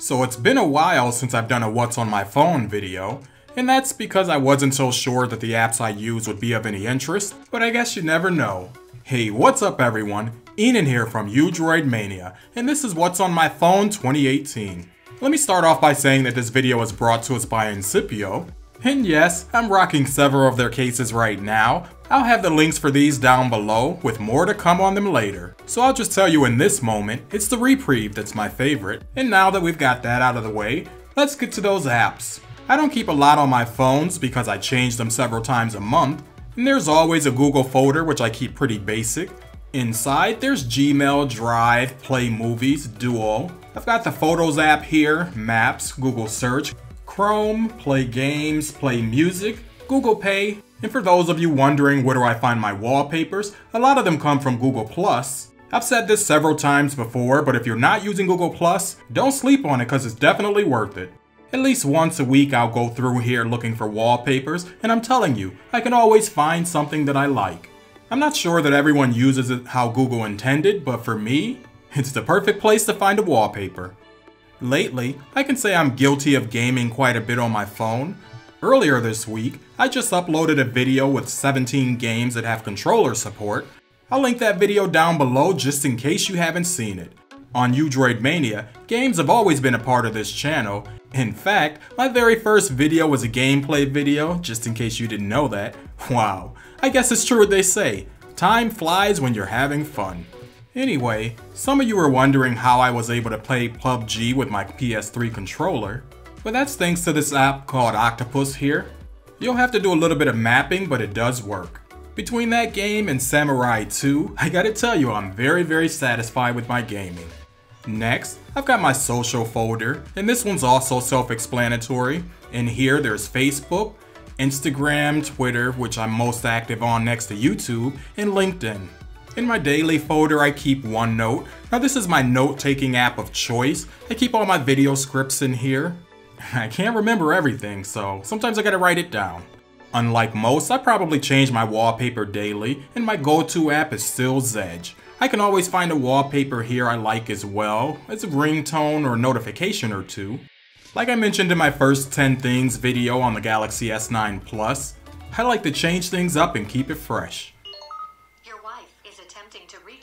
So it's been a while since I've done a what's on my phone video, and that's because I wasn't so sure that the apps I use would be of any interest, but I guess you never know. Hey, what's up everyone? Enin here from U Droid Mania, and this is What's on My Phone 2018. Let me start off by saying that this video is brought to us by Incipio. And yes, I'm rocking several of their cases right now. I'll have the links for these down below, with more to come on them later. So I'll just tell you in this moment, it's the Reprieve that's my favorite. And now that we've got that out of the way, let's get to those apps. I don't keep a lot on my phones because I change them several times a month. And there's always a Google folder, which I keep pretty basic. Inside, there's Gmail, Drive, Play Movies, Duo. I've got the Photos app here, Maps, Google Search, Chrome, Play Games, Play Music, Google Pay, and for those of you wondering where do I find my wallpapers, a lot of them come from Google+. I've said this several times before, but if you're not using Google+, don't sleep on it because it's definitely worth it. At least once a week I'll go through here looking for wallpapers, and I'm telling you, I can always find something that I like. I'm not sure that everyone uses it how Google intended, but for me, it's the perfect place to find a wallpaper. Lately, I can say I'm guilty of gaming quite a bit on my phone. Earlier this week, I just uploaded a video with 17 games that have controller support. I'll link that video down below just in case you haven't seen it. On U Droid Mania, games have always been a part of this channel. In fact, my very first video was a gameplay video, just in case you didn't know that. Wow, I guess it's true what they say. Time flies when you're having fun. Anyway, some of you were wondering how I was able to play PUBG with my PS3 controller. Well, that's thanks to this app called Octopus here. You'll have to do a little bit of mapping, but it does work. Between that game and Samurai 2, I gotta tell you, I'm very satisfied with my gaming. Next, I've got my social folder, and this one's also self-explanatory. In here, there's Facebook, Instagram, Twitter, which I'm most active on next to YouTube, and LinkedIn. In my daily folder, I keep OneNote. Now this is my note-taking app of choice. I keep all my video scripts in here. I can't remember everything, so sometimes I gotta write it down. Unlike most, I probably change my wallpaper daily, and my go-to app is still Zedge. I can always find a wallpaper here I like as well, as a ringtone or notification or two. Like I mentioned in my first 10 things video on the Galaxy S9 Plus, I like to change things up and keep it fresh.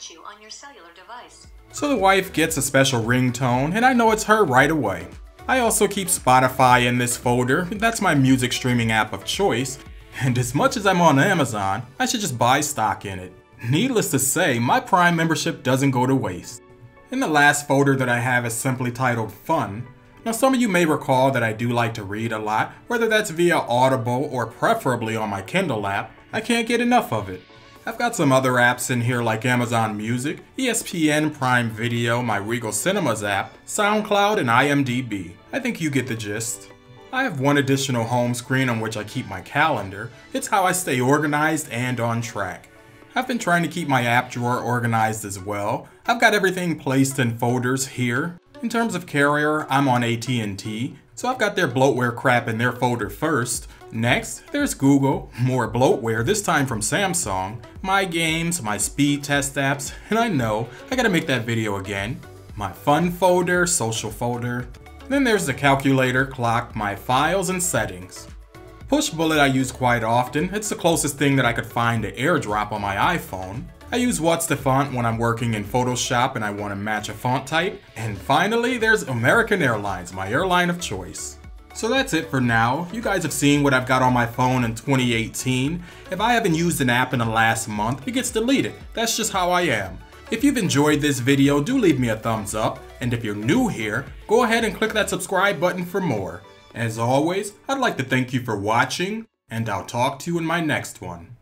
You on your cellular device. So the wife gets a special ringtone and I know it's her right away. I also keep Spotify in this folder, that's my music streaming app of choice, and as much as I'm on Amazon, I should just buy stock in it. Needless to say, my Prime membership doesn't go to waste. And the last folder that I have is simply titled Fun. Now some of you may recall that I do like to read a lot, whether that's via Audible or preferably on my Kindle app. I can't get enough of it. I've got some other apps in here like Amazon Music, ESPN, Prime Video, my Regal Cinemas app, SoundCloud, and IMDb. I think you get the gist. I have one additional home screen on which I keep my calendar. It's how I stay organized and on track. I've been trying to keep my app drawer organized as well. I've got everything placed in folders here. In terms of carrier, I'm on AT&T, so I've got their bloatware crap in their folder first. Next, there's Google, more bloatware, this time from Samsung, my games, my speed test apps, and I know, I gotta make that video again. My fun folder, social folder. Then there's the calculator, clock, my files, and settings. Pushbullet I use quite often, it's the closest thing that I could find to AirDrop on my iPhone. I use What's the Font when I'm working in Photoshop and I want to match a font type. And finally, there's American Airlines, my airline of choice. So that's it for now. You guys have seen what I've got on my phone in 2018. If I haven't used an app in the last month, it gets deleted. That's just how I am. If you've enjoyed this video, do leave me a thumbs up. And if you're new here, go ahead and click that subscribe button for more. As always, I'd like to thank you for watching, and I'll talk to you in my next one.